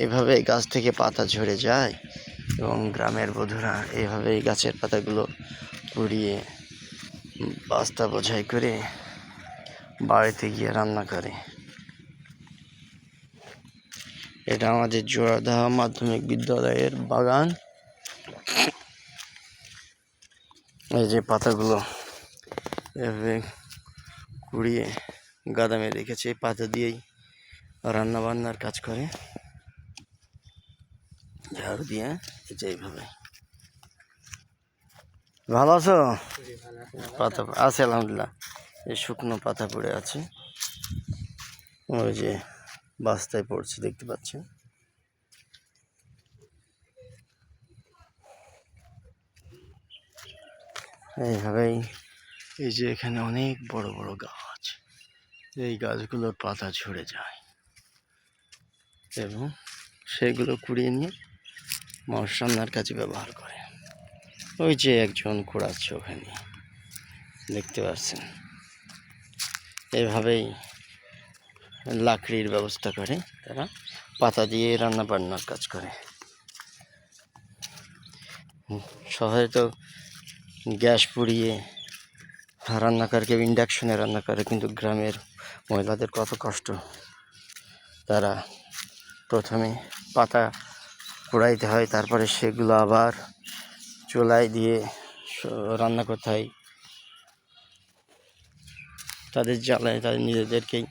এভাবে গাছ থেকে পাতা ঝরে যায় এবং গ্রামের বধূরা এভাবে এই গাছের পাতাগুলো কুড়িয়ে বস্তা বোঝাই করে বাড়িতে গিয়ে রান্না করে। এটা আমাদের জোড়াদাহ মাধ্যমিক বিদ্যালয়ের বাগান। এই যে পাতাগুলো এভাবে কুড়িয়ে গাদামে রেখেছে, এই পাতা দিয়েই রান্না বান্নার কাজ করে ঝাড়ু দিয়ে। এই যে এইভাবে। ভালো আছো? পাতা আছে আলহামদুলিল্লাহ। এই শুকনো পাতা পড়ে আছে, ওই যে বাস্তায় পড়ছে দেখতে পাচ্ছেন। এইভাবেই এই যে এখানে অনেক বড় বড় গাছ, এই গাছগুলোর পাতা ঝরে যায় এবং সেগুলো কুড়িয়ে নিয়ে মানুষ রান্নার কাজে ব্যবহার করে। ওই যে একজন কুড়াচ্ছে ওখানে দেখতে পাচ্ছেন। এইভাবেই লাকড়ির ব্যবস্থা করে তারা, পাতা দিয়ে রান্না বান্নার কাজ করে। শহরে তো গ্যাস পুড়িয়ে রান্না করে, কেউ ইন্ডাকশনে রান্না করে, কিন্তু গ্রামের মহিলাদের কত কষ্ট। তারা প্রথমে পাতা কুড়াইতে হয়, তারপরে সেগুলো আবার চুলায় দিয়ে রান্না করতে হয়। তাদের জ্বালায় তাদের নিজেদেরকেই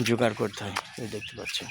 জোগাড় করতে হয়। এই দেখতে পাচ্ছেন।